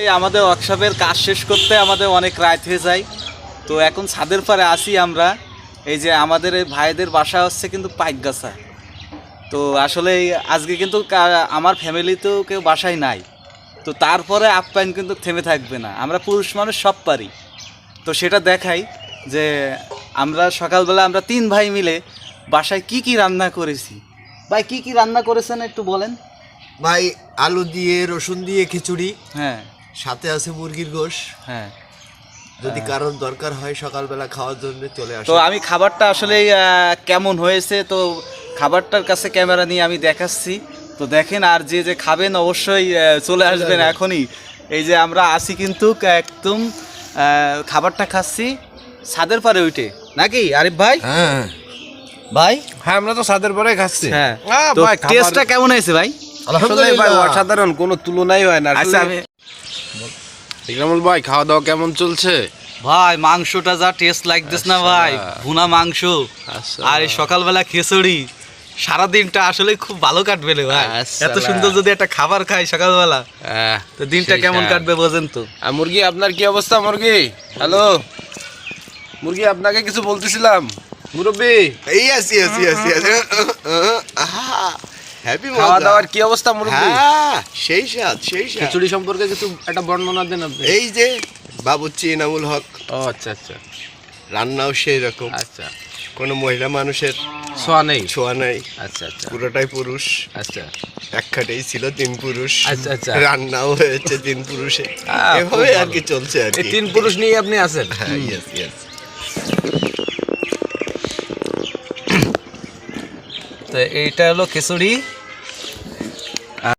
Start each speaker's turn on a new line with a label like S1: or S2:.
S1: এই আমাদের ওয়ার্কশপের কাজ শেষ করতে আমাদের অনেক রাত হয়ে যায়। তো এখন ছাদের পরে আসি আমরা। এই যে আমাদের এই ভাইদের বাসা হচ্ছে কিন্তু পাইকগাছা। তো আসলে আজকে কিন্তু আমার ফ্যামিলিতেও কেউ বাসায় নাই। তো তারপরে আপ্যায়ন কিন্তু থেমে থাকবে না, আমরা পুরুষ মানুষ সব পারি। তো সেটা দেখাই যে আমরা সকালবেলা আমরা 3 ভাই মিলে বাসায় কি কি রান্না করেছি। ভাই কি কি রান্না করেছেন একটু বলেন।
S2: ভাই আলু দিয়ে রসুন দিয়ে খিচুড়ি,
S1: হ্যাঁ
S2: সাথে আছে মুরগির গোশ।
S1: হ্যাঁ,
S2: যদি কারোর দরকার হয় সকালবেলা খাওয়ার জন্য চলে আসে।
S1: তো আমি খাবারটা আসলে কেমন হয়েছে তো খাবারটার কাছে ক্যামেরা নিয়ে আমি দেখাচ্ছি। তো দেখেন, আর যে যে খাবেন অবশ্যই চলে আসবেন এখনই। এই যে আমরা আসি কিন্তু একদম খাবারটা খাচ্ছি ছাদের পারে উঠে, নাকি আরিফ ভাই?
S3: হ্যাঁ
S1: ভাই
S3: হ্যাঁ, আমরা তো ছাদের পরে খাচ্ছি।
S1: হ্যাঁ,
S3: আহ,
S1: তো
S3: ভাই,
S1: টেস্টটা কেমন হয়েছে ভাই?
S3: আসলে ভাই অসাধারণ, কোনো তুলনাই হয় না।
S1: আচ্ছা আমি
S3: ইকরামুল ভাই, খাওয়া দাওয়া কেমন চলছে?
S1: ভাই মাংসটা যা টেস্ট লাগতেছ না ভাই, ভুনা মাংস
S3: আচ্ছা।
S1: আর এই সকালবেলা খিচুড়ি, সারাদিনটা আসলে খুব ভালো কাটবে রে ভাই।
S3: আচ্ছা।
S1: এত সুন্দর যদি একটা খাবার খাই সকালবেলা, তো দিনটা
S3: সেই
S1: কেমন
S3: স্বাদ।
S1: কাটবে বোঝেন তো।
S3: আর মুরগি, আপনার কি অবস্থা? মুরগি, হ্যালো মুরগি, আপনাকে কিছু বলতেছিলাম মুরব্বি।
S2: Yes yes yes yes. Happy
S3: খাওয়া দাওয়ার কি অবস্থা মুরব্বি?
S2: হ্যাঁ, সেই স্বাদ সেই স্বাদ।
S3: খিচুড়ি সম্পর্কে কিছু একটা বর্ণনা দেন আপনি।
S2: এই যে বাবুর্চি ইনামুল হক,
S3: ও আচ্ছা আচ্ছা
S2: রান্নাও সেই রকম।
S3: আচ্ছা,
S2: কোনো মহিলা মানুষের
S3: সোয়া নেই।
S2: ছোঁয়া নাই,
S3: আচ্ছা আচ্ছা
S2: পুরোটাই পুরুষ।
S3: আচ্ছা
S2: এক খাটেই ছিল 3 পুরুষ।
S3: আচ্ছা, আচ্ছা।
S2: রান্নাও হয়েছে 3 পুরুষে।
S3: খুব
S2: এভাবে আর
S3: ভালো।
S2: কি চলছে আর
S3: এই
S2: কি।
S3: 3 পুরুষ নিয়ে আপনি আছেন?
S2: হ্যাঁ, ইয়েস ইয়েস।
S1: তো এইটা হলো খিচুড়ি,